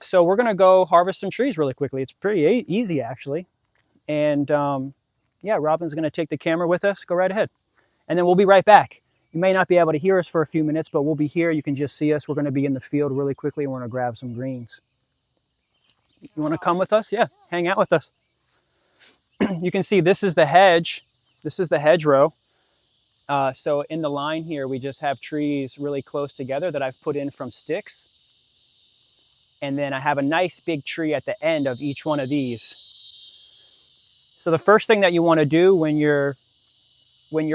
So we're going to go harvest some trees really quickly. It's pretty easy, actually. And yeah, Robin's going to take the camera with us. Go right ahead. And then we'll be right back. You may not be able to hear us for a few minutes, but we'll be here. You can just see us. We're going to be in the field really quickly, and we're going to grab some greens. You want to come with us? Yeah, hang out with us. You can see this is the hedge. This is the hedgerow. So in the line here, we just have trees really close together that I've put in from sticks. And then I have a nice big tree at the end of each one of these. So the first thing that you want to do when you're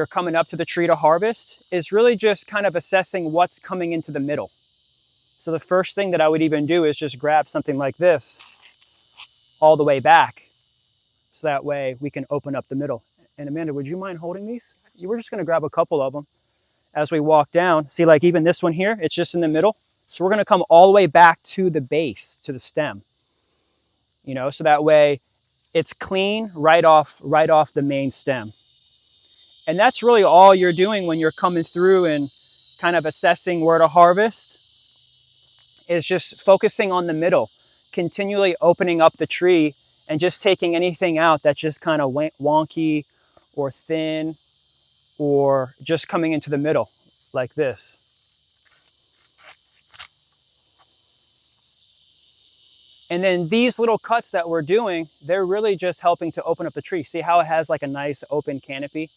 coming up to the tree to harvest is really just kind of assessing what's coming into the middle. So the first thing that I would even do is just grab something like this all the way back. So that way we can open up the middle. And Amanda, would you mind holding these? We're just going to grab a couple of them as we walk down. See, like even this one here, it's just in the middle. So we're going to come all the way back to the base, to the stem. You know, so that way it's clean right off the main stem. And that's really all you're doing when you're coming through and kind of assessing where to harvest, is just focusing on the middle, continually opening up the tree and just taking anything out that's just kind of wonky or thin or just coming into the middle like this. And then these little cuts that we're doing, they're really just helping to open up the tree. See how it has like a nice open canopy?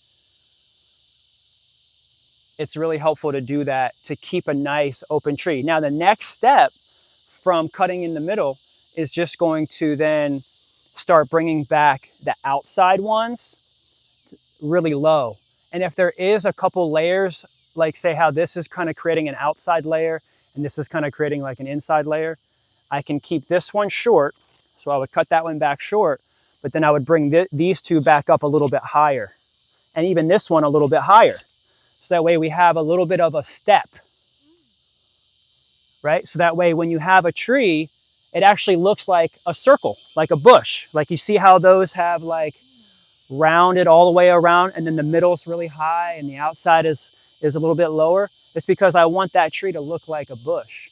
It's really helpful to do that to keep a nice open tree. Now the next step from cutting in the middle is just going to then start bringing back the outside ones really low. And if there is a couple layers, like say how this is kind of creating an outside layer and this is kind of creating like an inside layer, I can keep this one short. So I would cut that one back short, but then I would bring these two back up a little bit higher, and even this one a little bit higher. So that way we have a little bit of a step, right? So that way when you have a tree, it actually looks like a circle, like a bush. Like you see how those have like rounded all the way around, and then the middle is really high and the outside is a little bit lower. It's because I want that tree to look like a bush,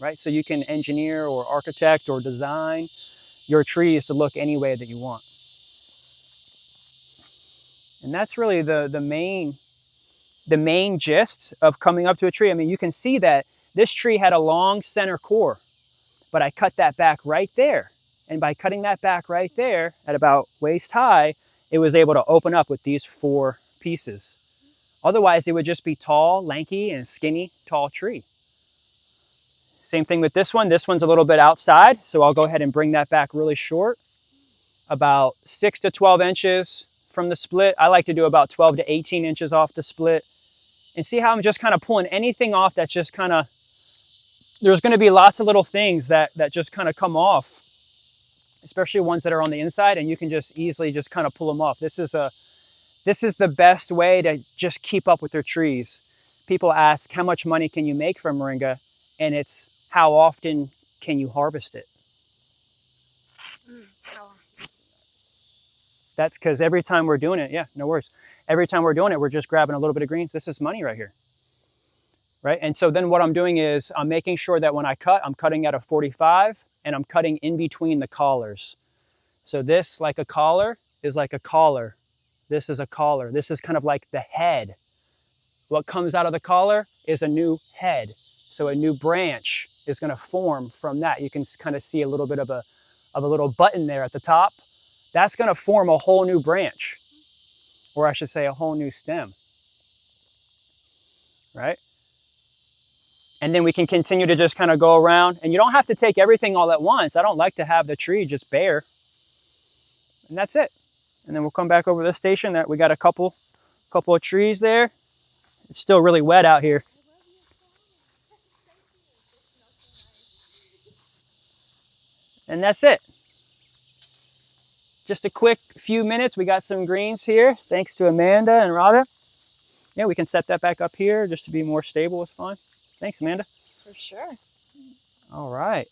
right? So you can engineer or architect or design your trees to look any way that you want. And that's really the main gist of coming up to a tree. I mean, you can see that this tree had a long center core, but I cut that back right there. And by cutting that back right there at about waist high, it was able to open up with these 4 pieces. Otherwise, it would just be tall, lanky, and skinny, tall tree. Same thing with this one. This one's a little bit outside, so I'll go ahead and bring that back really short, about 6 to 12 inches from the split. I like to do about 12 to 18 inches off the split. And see how I'm just kind of pulling anything off that's just kind of, there's going to be lots of little things that just kind of come off, especially ones that are on the inside, and you can just easily just kind of pull them off. This is the best way to just keep up with your trees. People ask, how much money can you make from moringa? And it's, how often can you harvest it? That's because every time we're doing it, yeah, no worries. Every time we're doing it, we're just grabbing a little bit of greens. This is money right here, right? And so then what I'm doing is I'm making sure that when I cut, I'm cutting at a 45 and I'm cutting in between the collars. So this, like a collar, is like a collar. This is a collar. This is kind of like the head. What comes out of the collar is a new head. So a new branch is going to form from that. You can kind of see a little bit of a little button there at the top. That's going to form a whole new branch, or I should say a whole new stem, right? And then we can continue to just kind of go around, and you don't have to take everything all at once. I don't like to have the tree just bare, and that's it. And then we'll come back over this station that we got a couple of trees there. It's still really wet out here. And that's it. Just a quick few minutes. We got some greens here, thanks to Amanda and Rada. Yeah, we can set that back up here just to be more stable. It's fine. Thanks, Amanda. For sure. All right.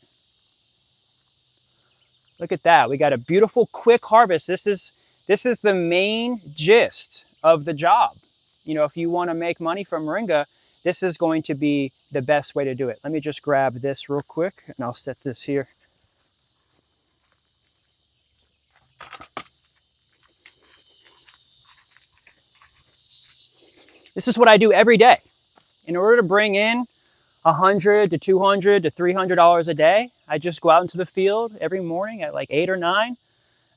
Look at that. We got a beautiful, quick harvest. This is the main gist of the job. You know, if you want to make money from moringa, this is going to be the best way to do it. Let me just grab this real quick, and I'll set this here This is what I do every day. In order to bring in $100 to $200 to $300 a day, I just go out into the field every morning at like 8 or 9.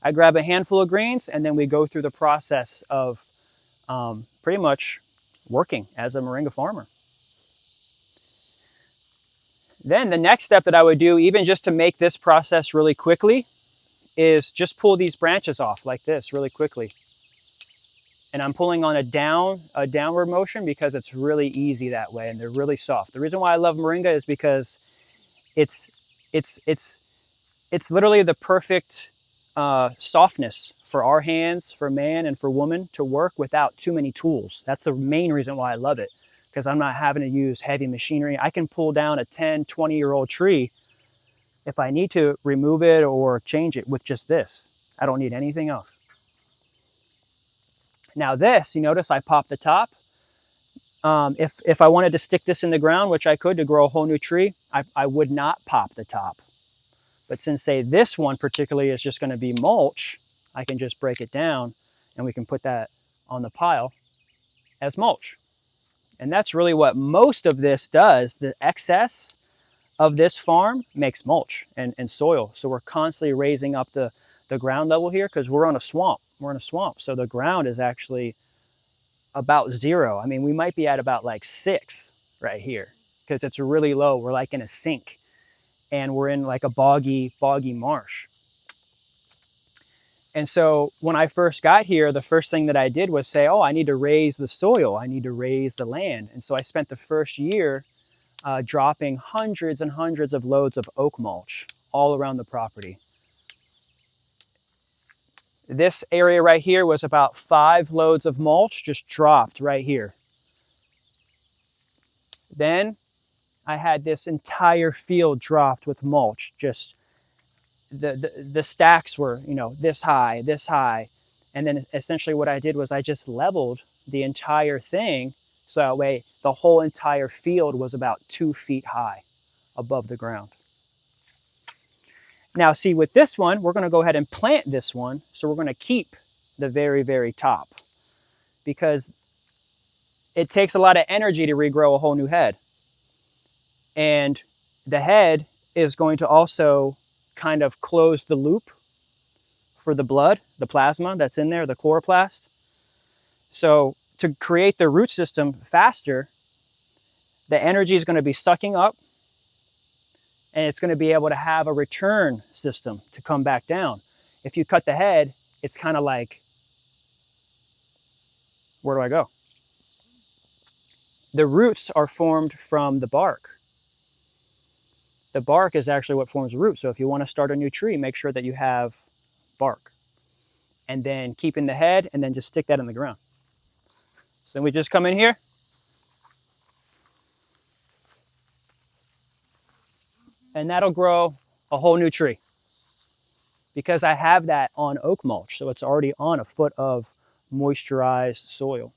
I grab a handful of greens, and then we go through the process of pretty much working as a moringa farmer. Then the next step that I would do, even just to make this process really quickly, is just pull these branches off like this really quickly. And I'm pulling on a downward motion because it's really easy that way, and they're really soft. The reason why I love moringa is because it's literally the perfect softness for our hands, for man and for woman, to work without too many tools. That's the main reason why I love it, because I'm not having to use heavy machinery. I can pull down a 10, 20-year-old tree if I need to remove it or change it with just this. I don't need anything else. Now this, you notice I popped the top. If I wanted to stick this in the ground, which I could to grow a whole new tree, I would not pop the top. But since, say, this one particularly is just going to be mulch, I can just break it down and we can put that on the pile as mulch. And that's really what most of this does. The excess of this farm makes mulch and soil. So we're constantly raising up the ground level here because we're on a swamp. We're in a swamp. So the ground is actually about 0. I mean, we might be at about like 6 right here because it's really low. We're like in a sink and we're in like a boggy marsh. And so when I first got here, the first thing that I did was say, oh, I need to raise the soil. I need to raise the land. And so I spent the first year dropping hundreds and hundreds of loads of oak mulch all around the property. This area right here was about 5 loads of mulch just dropped right here. Then I had this entire field dropped with mulch. Just the stacks were, you know, this high. And then essentially what I did was I just leveled the entire thing. So that way the whole entire field was about 2 feet high above the ground. Now see, with this one, we're going to go ahead and plant this one. So we're going to keep the very, very top because it takes a lot of energy to regrow a whole new head. And the head is going to also kind of close the loop for the blood, the plasma that's in there, the chloroplast. So to create the root system faster, the energy is going to be sucking up and it's going to be able to have a return system to come back down. If you cut the head, it's kind of like, where do I go? The roots are formed from the bark. The bark is actually what forms the root. So if you want to start a new tree, make sure that you have bark. And then keep in the head and then just stick that in the ground. So then we just come in here. And that'll grow a whole new tree. Because I have that on oak mulch. So it's already on a foot of moisturized soil.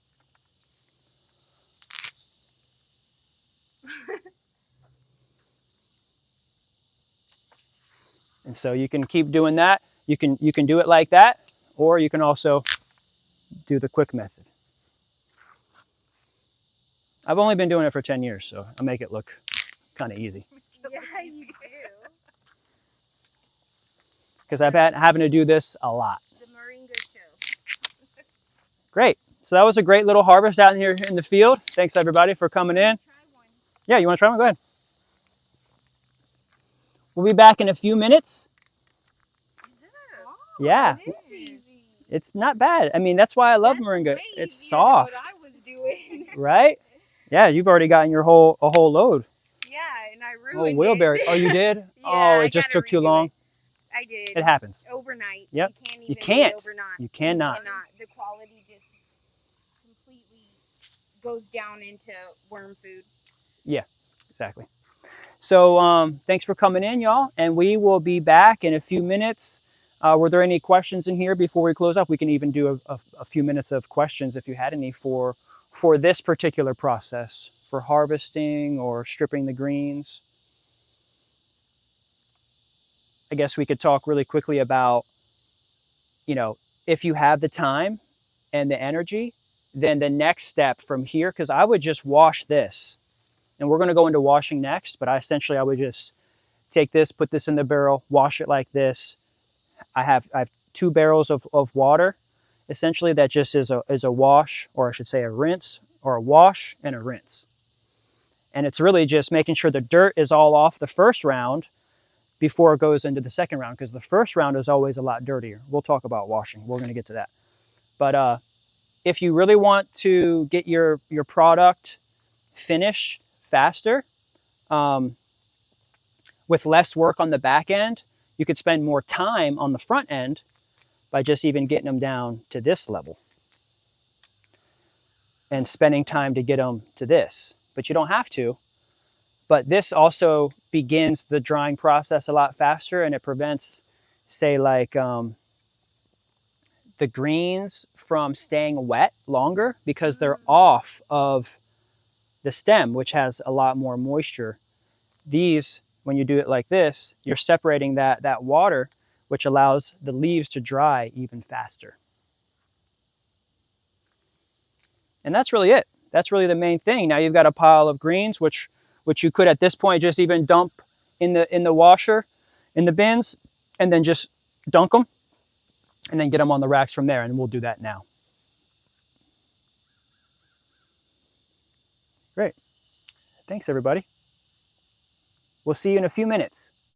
And so you can keep doing that. You can do it like that, or you can also do the quick method. I've only been doing it for 10 years, so I make it look kind of easy. Yeah, you do. Because I've been having to do this a lot. The Moringa show. Great. So that was a great little harvest out here in the field. Thanks everybody for coming in. Try one. Yeah, you want to try one? Go ahead. We'll be back in a few minutes. Oh, Yeah. it is easy. It's not bad. I mean, that's why I love That's moringa. way It's easier soft. than what I was doing. Right? Yeah, you've already gotten your whole load. Yeah, and I Oh, ruined wheelbarrow. it. Oh, you did? Yeah, Oh, I it just gotta took too redo long. it. I did. It happens. Overnight. Yep. You can't even You do can't. it overnight. You cannot. The quality just completely goes down into worm food. Yeah, exactly. So thanks for coming in, y'all. And we will be back in a few minutes. Were there any questions in here before we close up? We can even do a few minutes of questions if you had any for this particular process, for harvesting or stripping the greens. I guess we could talk really quickly about, you know, if you have the time and the energy, then the next step from here, because I would just wash this, and we're going to go into washing next, but I would just take this, put this in the barrel, wash it like this. I have 2 barrels of water, essentially, that just is a wash, or I should say a rinse, or a wash and a rinse. And it's really just making sure the dirt is all off the first round before it goes into the second round, because the first round is always a lot dirtier. We'll talk about washing. We're going to get to that. But if you really want to get your product finished faster, with less work on the back end, you could spend more time on the front end by just even getting them down to this level and spending time to get them to this. But you don't have to. But this also begins the drying process a lot faster, and it prevents, say, like the greens from staying wet longer because they're off of the stem, which has a lot more moisture. These, when you do it like this, you're separating that water, which allows the leaves to dry even faster. And that's really it. That's really the main thing. Now you've got a pile of greens, which you could at this point just even dump in the washer, in the bins, and then just dunk them, and then get them on the racks from there. And we'll do that now. Great. Thanks, everybody. We'll see you in a few minutes.